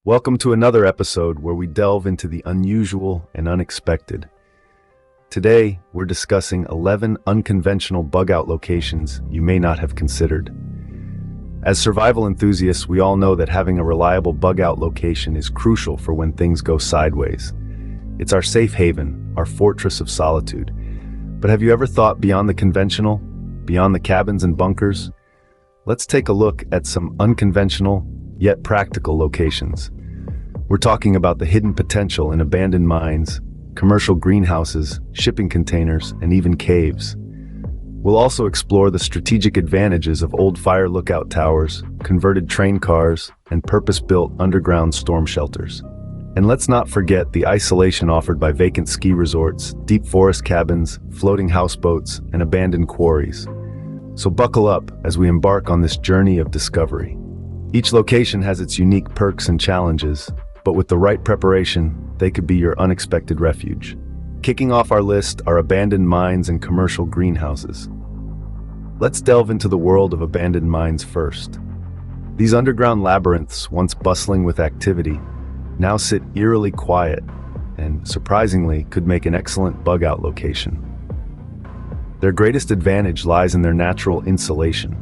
Welcome to another episode where we delve into the unusual and unexpected. Today, we're discussing 11 unconventional bug-out locations you may not have considered. As survival enthusiasts, we all know that having a reliable bug-out location is crucial for when things go sideways. It's our safe haven, our fortress of solitude. But have you ever thought beyond the conventional, beyond the cabins and bunkers? Let's take a look at some unconventional, yet practical locations. We're talking about the hidden potential in abandoned mines, commercial greenhouses, shipping containers, and even caves. We'll also explore the strategic advantages of old fire lookout towers, converted train cars, and purpose-built underground storm shelters. And let's not forget the isolation offered by vacant ski resorts, deep forest cabins, floating houseboats, and abandoned quarries. So buckle up as we embark on this journey of discovery. Each location has its unique perks and challenges, but with the right preparation, they could be your unexpected refuge. Kicking off our list are abandoned mines and commercial greenhouses. Let's delve into the world of abandoned mines first. These underground labyrinths, once bustling with activity, now sit eerily quiet and, surprisingly, could make an excellent bug-out location. Their greatest advantage lies in their natural insulation.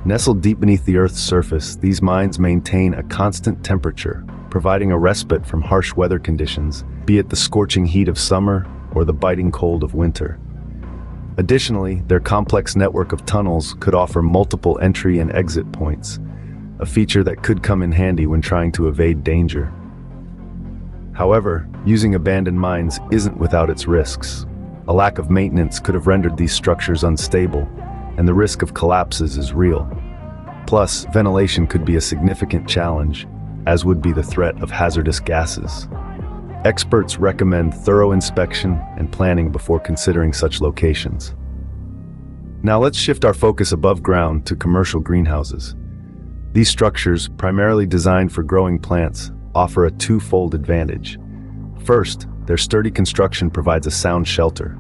Nestled deep beneath the Earth's surface, these mines maintain a constant temperature, providing a respite from harsh weather conditions, be it the scorching heat of summer or the biting cold of winter. Additionally, their complex network of tunnels could offer multiple entry and exit points, a feature that could come in handy when trying to evade danger. However, using abandoned mines isn't without its risks. A lack of maintenance could have rendered these structures unstable, and the risk of collapses is real. Plus, ventilation could be a significant challenge, as would be the threat of hazardous gases. Experts recommend thorough inspection and planning before considering such locations. Now let's shift our focus above ground to commercial greenhouses. These structures, primarily designed for growing plants, offer a twofold advantage. First, their sturdy construction provides a sound shelter.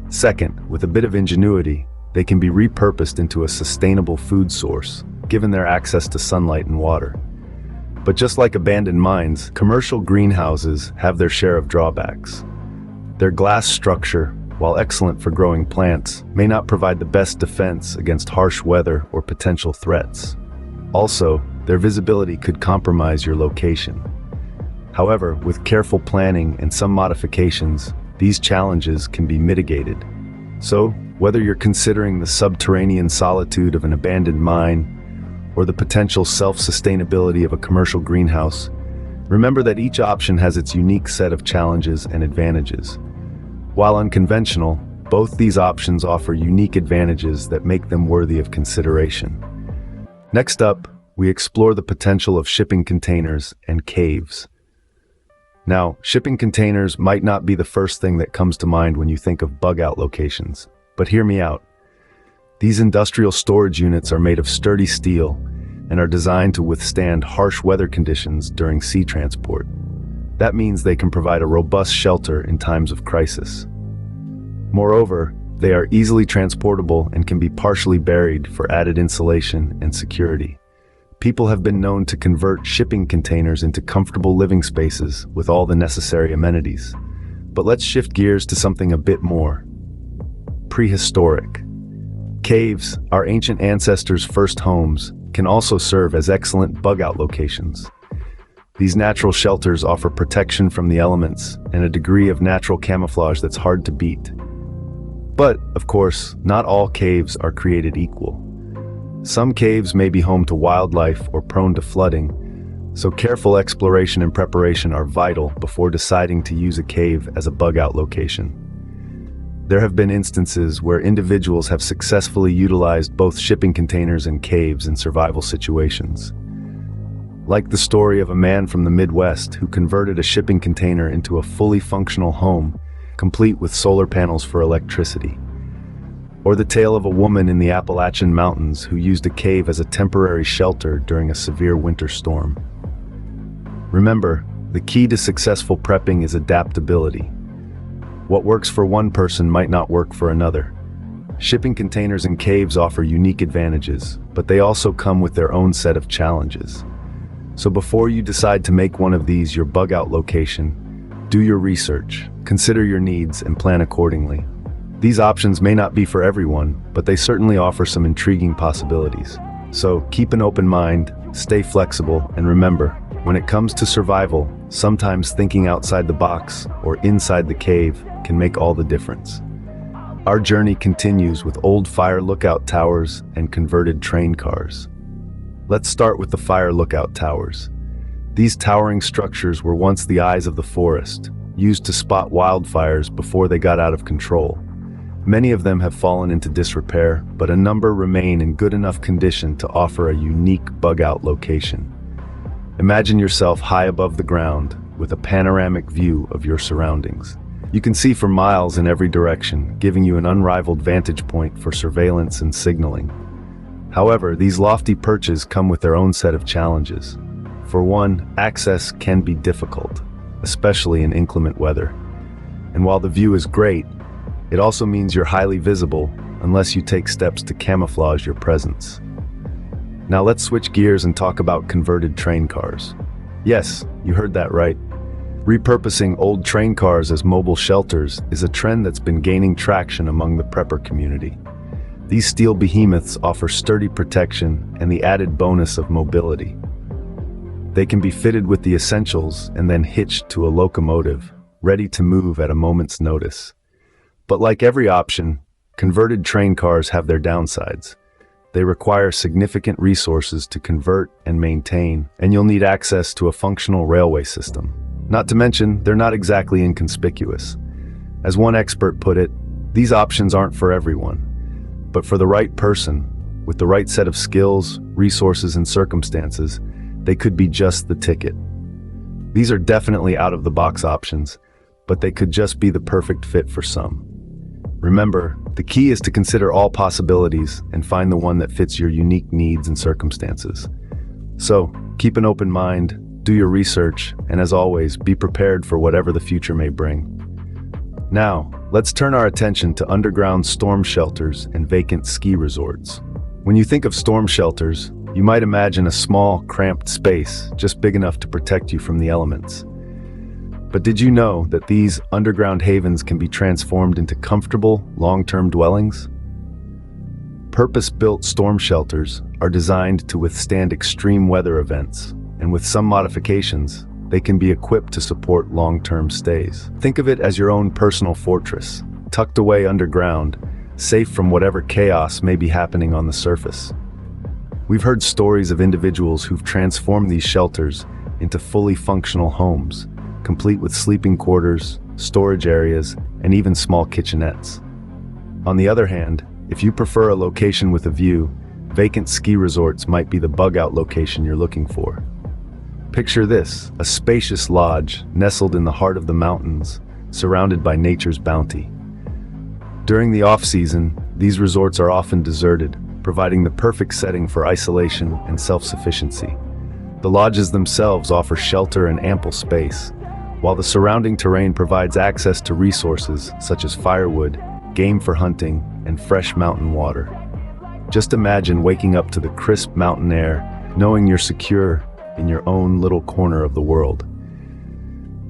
Second, with a bit of ingenuity, they can be repurposed into a sustainable food source, given their access to sunlight and water. But just like abandoned mines, commercial greenhouses have their share of drawbacks. Their glass structure, while excellent for growing plants, may not provide the best defense against harsh weather or potential threats. Also, their visibility could compromise your location. However, with careful planning and some modifications, these challenges can be mitigated. So, whether you're considering the subterranean solitude of an abandoned mine or the potential self-sustainability of a commercial greenhouse, remember that each option has its unique set of challenges and advantages. While unconventional, both these options offer unique advantages that make them worthy of consideration. Next up, we explore the potential of shipping containers and caves. Now, shipping containers might not be the first thing that comes to mind when you think of bug-out locations, but hear me out. These industrial storage units are made of sturdy steel and are designed to withstand harsh weather conditions during sea transport. That means they can provide a robust shelter in times of crisis. Moreover, they are easily transportable and can be partially buried for added insulation and security. People have been known to convert shipping containers into comfortable living spaces with all the necessary amenities. But let's shift gears to something a bit more prehistoric. Caves, our ancient ancestors' first homes, can also serve as excellent bug-out locations. These natural shelters offer protection from the elements and a degree of natural camouflage that's hard to beat. But, of course, not all caves are created equal. Some caves may be home to wildlife or prone to flooding, so careful exploration and preparation are vital before deciding to use a cave as a bug-out location. There have been instances where individuals have successfully utilized both shipping containers and caves in survival situations. Like the story of a man from the Midwest who converted a shipping container into a fully functional home, complete with solar panels for electricity. Or the tale of a woman in the Appalachian Mountains who used a cave as a temporary shelter during a severe winter storm. Remember, the key to successful prepping is adaptability. What works for one person might not work for another. Shipping containers and caves offer unique advantages, but they also come with their own set of challenges. So before you decide to make one of these your bug out location, do your research, consider your needs, and plan accordingly. These options may not be for everyone, but they certainly offer some intriguing possibilities. So keep an open mind, stay flexible, and remember, when it comes to survival, sometimes thinking outside the box or inside the cave can make all the difference. Our journey continues with old fire lookout towers and converted train cars. Let's start with the fire lookout towers. These towering structures were once the eyes of the forest, used to spot wildfires before they got out of control. Many of them have fallen into disrepair, but a number remain in good enough condition to offer a unique bug-out location. Imagine yourself high above the ground, with a panoramic view of your surroundings. You can see for miles in every direction, giving you an unrivaled vantage point for surveillance and signaling. However, these lofty perches come with their own set of challenges. For one, access can be difficult, especially in inclement weather. And while the view is great, it also means you're highly visible unless you take steps to camouflage your presence. Now let's switch gears and talk about converted train cars. Yes, you heard that right. Repurposing old train cars as mobile shelters is a trend that's been gaining traction among the prepper community. These steel behemoths offer sturdy protection and the added bonus of mobility. They can be fitted with the essentials and then hitched to a locomotive, ready to move at a moment's notice. But like every option, converted train cars have their downsides. They require significant resources to convert and maintain, and you'll need access to a functional railway system. Not to mention, they're not exactly inconspicuous. As one expert put it, these options aren't for everyone. But for the right person, with the right set of skills, resources, and circumstances, they could be just the ticket. These are definitely out-of-the-box options, but they could just be the perfect fit for some. Remember, the key is to consider all possibilities and find the one that fits your unique needs and circumstances. So, keep an open mind, do your research, and as always, be prepared for whatever the future may bring. Now, let's turn our attention to underground storm shelters and vacant ski resorts. When you think of storm shelters, you might imagine a small, cramped space just big enough to protect you from the elements. But did you know that these underground havens can be transformed into comfortable, long-term dwellings? Purpose-built storm shelters are designed to withstand extreme weather events, and with some modifications, they can be equipped to support long-term stays. Think of it as your own personal fortress, tucked away underground, safe from whatever chaos may be happening on the surface. We've heard stories of individuals who've transformed these shelters into fully functional homes, complete with sleeping quarters, storage areas, and even small kitchenettes. On the other hand, if you prefer a location with a view, vacant ski resorts might be the bug-out location you're looking for. Picture this, a spacious lodge nestled in the heart of the mountains, surrounded by nature's bounty. During the off-season, these resorts are often deserted, providing the perfect setting for isolation and self-sufficiency. The lodges themselves offer shelter and ample space, while the surrounding terrain provides access to resources such as firewood, game for hunting, and fresh mountain water. Just imagine waking up to the crisp mountain air, knowing you're secure in your own little corner of the world.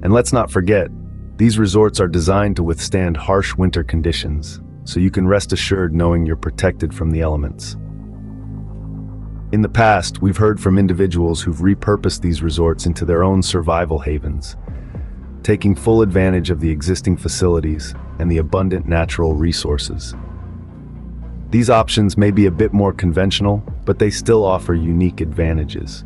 And let's not forget, these resorts are designed to withstand harsh winter conditions, so you can rest assured knowing you're protected from the elements. In the past, we've heard from individuals who've repurposed these resorts into their own survival havens, taking full advantage of the existing facilities and the abundant natural resources. These options may be a bit more conventional, but they still offer unique advantages.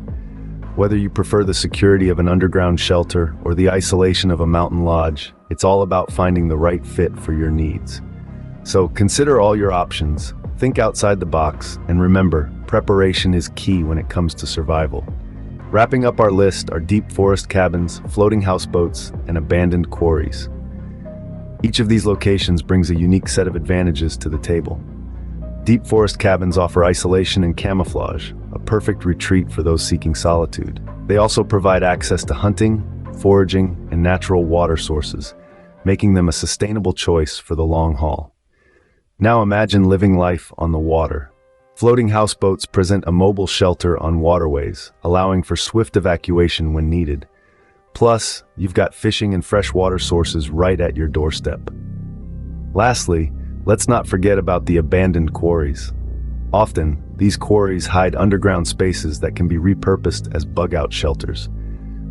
Whether you prefer the security of an underground shelter or the isolation of a mountain lodge, it's all about finding the right fit for your needs. So consider all your options, think outside the box, and remember, preparation is key when it comes to survival. Wrapping up our list are deep forest cabins, floating houseboats, and abandoned quarries. Each of these locations brings a unique set of advantages to the table. Deep forest cabins offer isolation and camouflage, a perfect retreat for those seeking solitude. They also provide access to hunting, foraging, and natural water sources, making them a sustainable choice for the long haul. Now imagine living life on the water. Floating houseboats present a mobile shelter on waterways, allowing for swift evacuation when needed. Plus, you've got fishing and freshwater sources right at your doorstep. Lastly, let's not forget about the abandoned quarries. Often, these quarries hide underground spaces that can be repurposed as bug-out shelters.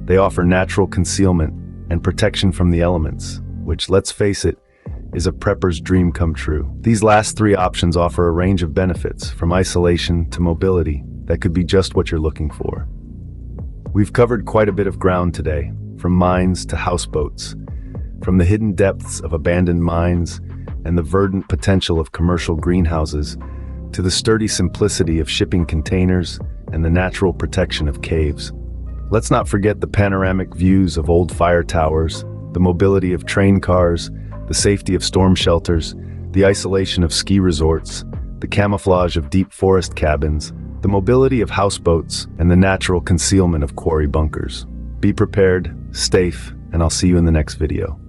They offer natural concealment and protection from the elements, which, let's face it, is a prepper's dream come true. These last three options offer a range of benefits, from isolation to mobility, that could be just what you're looking for. We've covered quite a bit of ground today, from mines to houseboats, from the hidden depths of abandoned mines and the verdant potential of commercial greenhouses, to the sturdy simplicity of shipping containers and the natural protection of caves. Let's not forget the panoramic views of old fire towers, the mobility of train cars, the safety of storm shelters, the isolation of ski resorts, the camouflage of deep forest cabins, the mobility of houseboats, and the natural concealment of quarry bunkers. Be prepared, safe, and I'll see you in the next video.